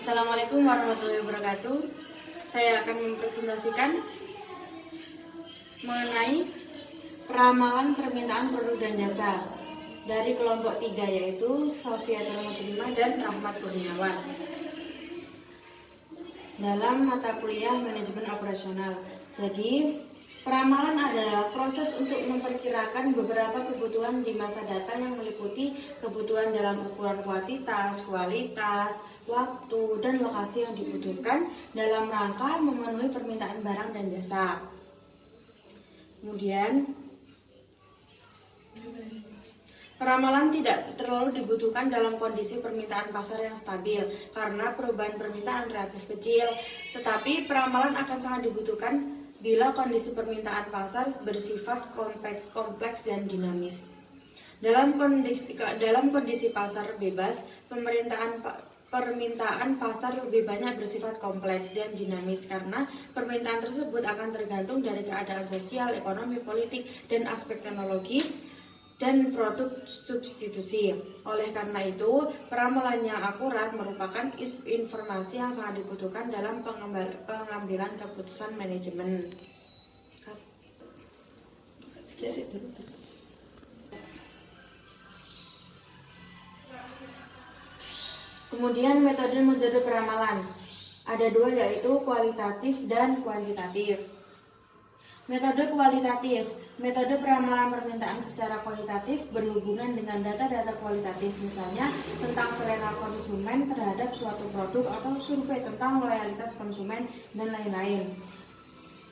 Assalamualaikum warahmatullahi wabarakatuh. Saya akan mempresentasikan mengenai peramalan permintaan produk dan jasa dari kelompok 3, yaitu Sofiatul Muslimah dan Rahmat Kurniawan dalam mata kuliah manajemen operasional. Jadi, peramalan adalah proses untuk memperkirakan beberapa kebutuhan di masa datang yang meliputi kebutuhan dalam ukuran kuantitas, kualitas, waktu, dan lokasi yang dibutuhkan dalam rangka memenuhi permintaan barang dan jasa. Kemudian, peramalan tidak terlalu dibutuhkan dalam kondisi permintaan pasar yang stabil karena perubahan permintaan relatif kecil, tetapi peramalan akan sangat dibutuhkan bila kondisi permintaan pasar bersifat kompleks dan dinamis. Dalam kondisi pasar bebas, permintaan pasar lebih banyak bersifat kompleks dan dinamis karena permintaan tersebut akan tergantung dari keadaan sosial, ekonomi, politik, dan aspek teknologi dan produk substitusi. Oleh karena itu, peramalan yang akurat merupakan informasi yang sangat dibutuhkan dalam pengambilan keputusan manajemen. Kemudian metode-metode peramalan. Ada dua, yaitu kualitatif dan kuantitatif. Metode kualitatif. Metode peramalan permintaan secara kualitatif berhubungan dengan data-data kualitatif, misalnya tentang selera konsumen terhadap suatu produk atau survei tentang loyalitas konsumen dan lain-lain.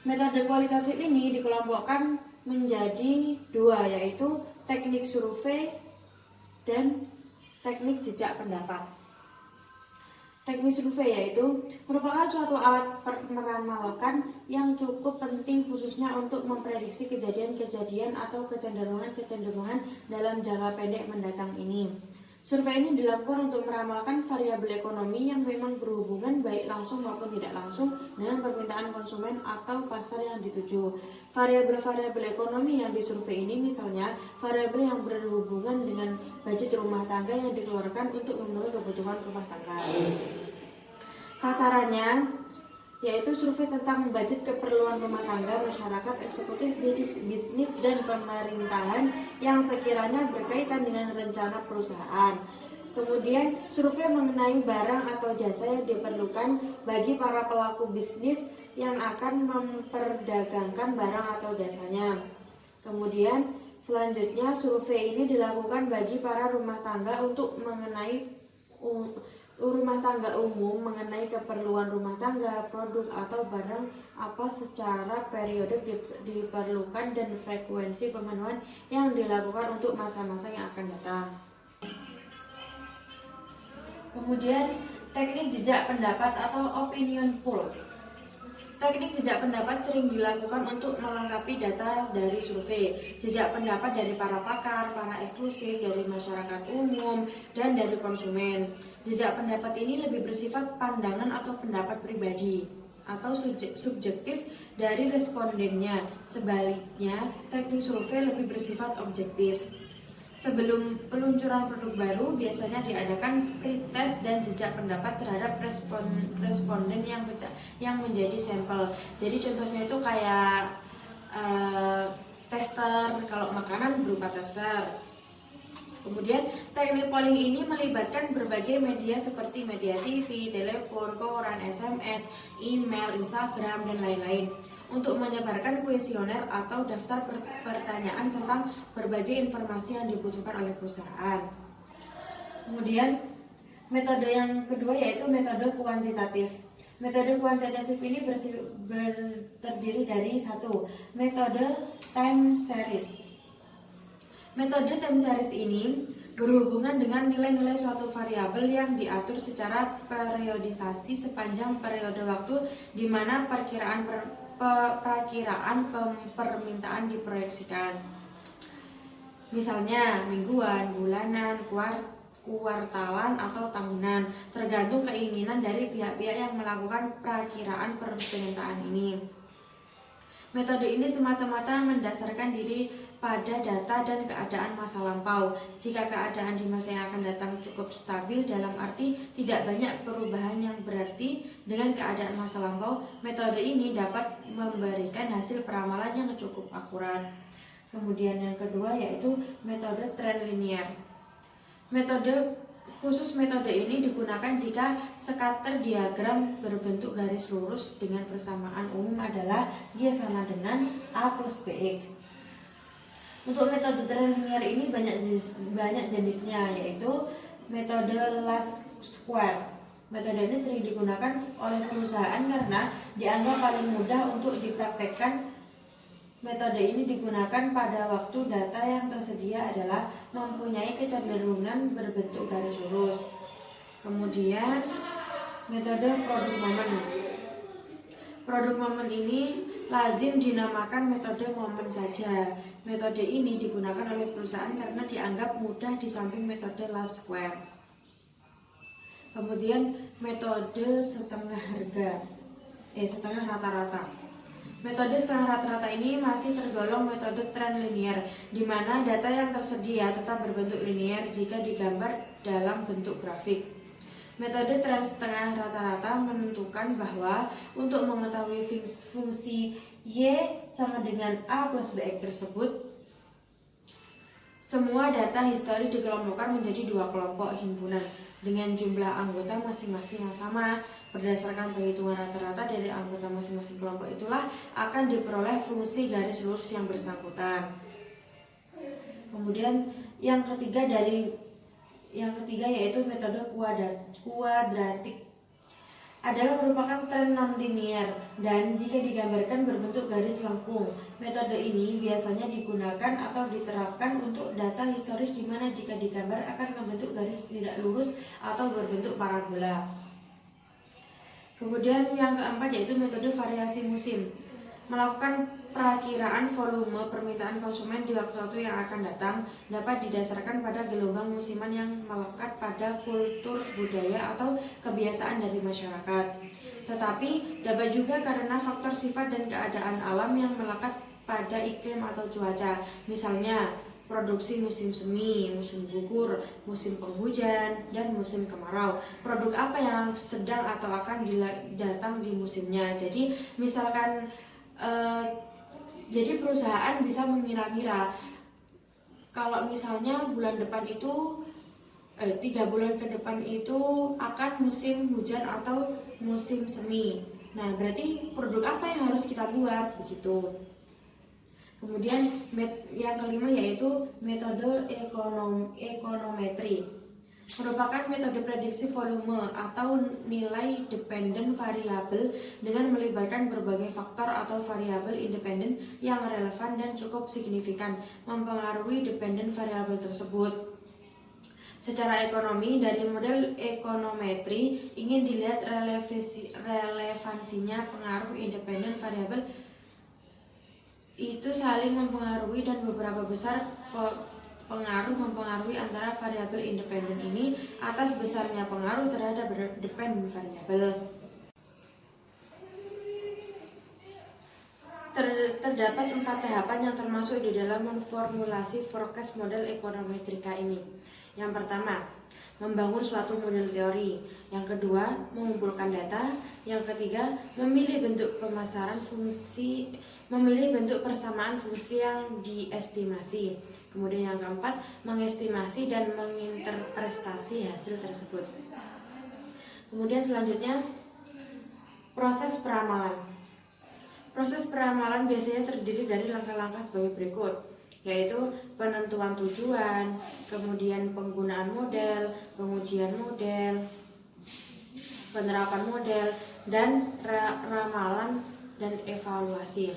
Metode kualitatif ini dikelompokkan menjadi dua, yaitu teknik survei dan teknik jejak pendapat. Teknik survei yaitu merupakan suatu alat meramalkan yang cukup penting khususnya untuk memprediksi kejadian-kejadian atau kecenderungan-kecenderungan dalam jangka pendek mendatang ini. Survei ini dilakukan untuk meramalkan variabel ekonomi yang memang berhubungan baik langsung maupun tidak langsung dengan permintaan konsumen atau pasar yang dituju. Variabel-variabel ekonomi yang disurvei ini misalnya variabel yang berhubungan dengan budget rumah tangga yang dikeluarkan untuk memenuhi kebutuhan rumah tangga. Sasarannya yaitu survei tentang budget keperluan rumah tangga, masyarakat, eksekutif, bisnis, dan pemerintahan yang sekiranya berkaitan dengan rencana perusahaan. Kemudian survei mengenai barang atau jasa yang diperlukan bagi para pelaku bisnis yang akan memperdagangkan barang atau jasanya. Kemudian selanjutnya survei ini dilakukan bagi para rumah tangga untuk mengenai rumah tangga umum, mengenai keperluan rumah tangga, produk atau barang apa secara periodik diperlukan dan frekuensi pemenuhan yang dilakukan untuk masa-masa yang akan datang. Kemudian teknik jejak pendapat atau opinion polls. Teknik jejak pendapat sering dilakukan untuk melengkapi data dari survei. Jejak pendapat dari para pakar, para eksklusif, dari masyarakat umum, dan dari konsumen. Jejak pendapat ini lebih bersifat pandangan atau pendapat pribadi atau subjektif dari respondennya. Sebaliknya, teknik survei lebih bersifat objektif. Sebelum peluncuran produk baru, biasanya diadakan pretest dan jejak pendapat terhadap responden yang menjadi sampel. Jadi contohnya itu kayak tester, kalau makanan berupa tester. Kemudian teknik polling ini melibatkan berbagai media seperti media TV, telepon, koran, SMS, email, Instagram, dan lain-lain untuk menyebarkan kuesioner atau daftar pertanyaan tentang berbagai informasi yang dibutuhkan oleh perusahaan. Kemudian metode yang kedua yaitu metode kuantitatif. Metode kuantitatif ini terdiri dari satu, metode time series. Metode time series ini berhubungan dengan nilai-nilai suatu variabel yang diatur secara periodisasi sepanjang periode waktu di mana perakiraan permintaan diproyeksikan. Misalnya mingguan, bulanan, kuartalan, atau tahunan, tergantung keinginan dari pihak-pihak yang melakukan perakiraan permintaan ini. Metode ini semata-mata mendasarkan diri pada data dan keadaan masa lampau. Jika keadaan di masa yang akan datang cukup stabil, dalam arti tidak banyak perubahan yang berarti dengan keadaan masa lampau, metode ini dapat memberikan hasil peramalan yang cukup akurat. Kemudian yang kedua yaitu metode tren linear. Khusus metode ini digunakan jika scatter diagram berbentuk garis lurus dengan persamaan umum adalah Y sama dengan A plus BX. Untuk metode tren linear ini banyak jenisnya, yaitu metode least square. Metode ini sering digunakan oleh perusahaan karena dianggap paling mudah untuk dipraktekkan. Metode ini digunakan pada waktu data yang tersedia adalah mempunyai kecenderungan berbentuk garis lurus. Kemudian metode produk momen. Produk momen ini lazim dinamakan metode momen saja. Metode ini digunakan oleh perusahaan karena dianggap mudah di samping metode least square. Kemudian metode setengah rata-rata. Metode setengah rata-rata ini masih tergolong metode tren linear, di mana data yang tersedia tetap berbentuk linear jika digambar dalam bentuk grafik. Metode tren setengah rata-rata menentukan bahwa untuk mengetahui fungsi Y sama dengan A plus BX tersebut, semua data historis dikelompokkan menjadi dua kelompok himpunan dengan jumlah anggota masing-masing yang sama. Berdasarkan perhitungan rata-rata dari anggota masing-masing kelompok itulah akan diperoleh fungsi garis lurus yang bersangkutan. Kemudian yang ketiga yaitu metode kuadratik adalah merupakan tren non-linear dan jika digambarkan berbentuk garis lengkung. Metode ini biasanya digunakan atau diterapkan untuk data historis di mana jika digambar akan membentuk garis tidak lurus atau berbentuk parabola. Kemudian yang keempat yaitu metode variasi musim. Melakukan perakiraan volume permintaan konsumen di waktu-waktu yang akan datang dapat didasarkan pada gelombang musiman yang melekat pada kultur budaya atau kebiasaan dari masyarakat. Tetapi dapat juga karena faktor sifat dan keadaan alam yang melekat pada iklim atau cuaca. Misalnya produksi musim semi, musim gugur, musim penghujan, dan musim kemarau. Produk apa yang sedang atau akan datang di musimnya. Jadi misalkan jadi perusahaan bisa mengira-ngira kalau misalnya bulan depan itu 3 bulan ke depan itu akan musim hujan atau musim semi. Nah, berarti produk apa yang harus kita buat begitu. Kemudian yang kelima yaitu metode ekonometri. Merupakan metode prediksi volume atau nilai dependen variabel dengan melibatkan berbagai faktor atau variabel independen yang relevan dan cukup signifikan mempengaruhi dependen variabel tersebut. Secara ekonomi, dari model ekonometri ingin dilihat relevansinya pengaruh independen variabel itu saling mempengaruhi dan beberapa besar pengaruh mempengaruhi antara variabel independen ini atas besarnya pengaruh terhadap dependen variabel. Terdapat 4 tahapan yang termasuk di dalam memformulasi forecast model ekonometrika ini. Yang pertama, membangun suatu model teori. Yang kedua, mengumpulkan data. Yang ketiga, memilih bentuk persamaan fungsi yang diestimasi. Kemudian yang keempat, mengestimasi dan menginterpretasi hasil tersebut. Kemudian selanjutnya, proses peramalan. Proses peramalan biasanya terdiri dari langkah-langkah sebagai berikut, yaitu penentuan tujuan, kemudian penggunaan model, pengujian model, penerapan model, dan ramalan dan evaluasi.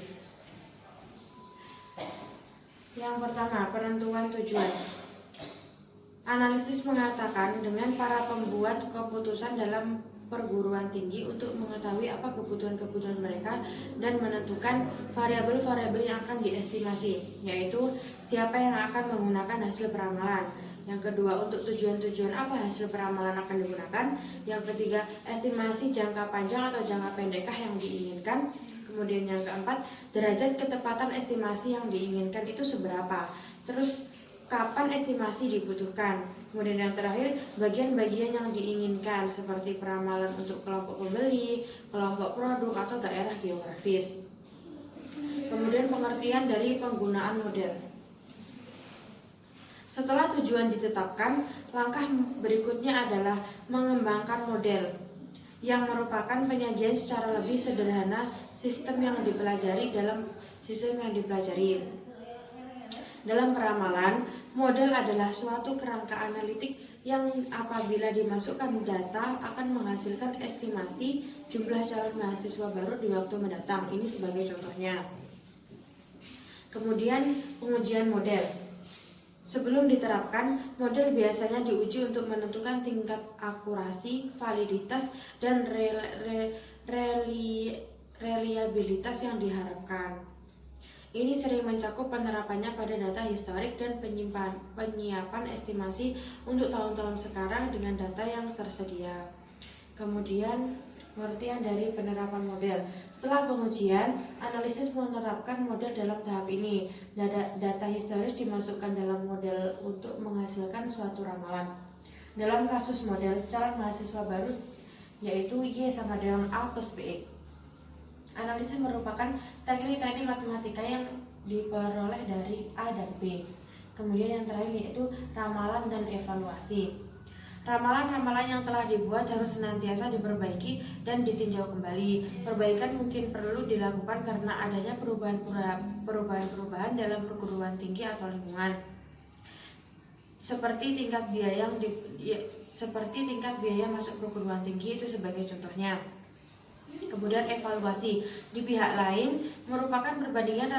Yang pertama, penentuan tujuan. Analisis mengatakan dengan para pembuat keputusan dalam perguruan tinggi untuk mengetahui apa kebutuhan-kebutuhan mereka dan menentukan variabel-variabel yang akan diestimasi, yaitu siapa yang akan menggunakan hasil peramalan. Yang kedua, untuk tujuan-tujuan apa hasil peramalan akan digunakan. Yang ketiga, estimasi jangka panjang atau jangka pendekkah yang diinginkan. Kemudian yang keempat, derajat ketepatan estimasi yang diinginkan itu seberapa. Terus kapan estimasi dibutuhkan. Kemudian yang terakhir, bagian-bagian yang diinginkan seperti peramalan untuk kelompok pembeli, kelompok produk, atau daerah geografis. Kemudian pengertian dari penggunaan model. Setelah tujuan ditetapkan, langkah berikutnya adalah mengembangkan model yang merupakan penyajian secara lebih sederhana sistem yang dipelajari. Dalam peramalan, model adalah suatu kerangka analitik yang apabila dimasukkan data akan menghasilkan estimasi jumlah calon mahasiswa baru di waktu mendatang. Ini sebagai contohnya. Kemudian pengujian model. Sebelum diterapkan, model biasanya diuji untuk menentukan tingkat akurasi, validitas, dan reliabilitas yang diharapkan. Ini sering mencakup penerapannya pada data historik dan penyiapan estimasi untuk tahun-tahun sekarang dengan data yang tersedia. Kemudian pengertian dari penerapan model. Setelah pengujian, analisis menerapkan model dalam tahap ini. Data historis dimasukkan dalam model untuk menghasilkan suatu ramalan. Dalam kasus model, calon mahasiswa baru yaitu Y sama dengan A plus B. Analisis merupakan teknik-teknik matematika yang diperoleh dari A dan B. Kemudian yang terakhir yaitu ramalan dan evaluasi. Ramalan-ramalan yang telah dibuat harus senantiasa diperbaiki dan ditinjau kembali. Perbaikan mungkin perlu dilakukan karena adanya perubahan-perubahan dalam perguruan tinggi atau lingkungan. Seperti tingkat biaya masuk perguruan tinggi itu sebagai contohnya. Kemudian evaluasi di pihak lain merupakan perbandingan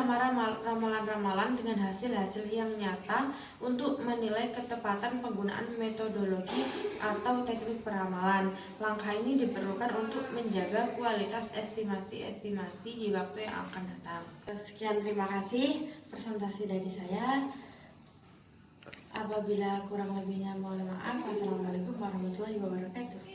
ramalan-ramalan dengan hasil-hasil yang nyata untuk menilai ketepatan penggunaan metodologi atau teknik peramalan. Langkah ini diperlukan untuk menjaga kualitas estimasi di waktu yang akan datang. Sekian, terima kasih presentasi dari saya. Apabila kurang lebihnya mohon maaf. Wassalamualaikum warahmatullahi wabarakatuh.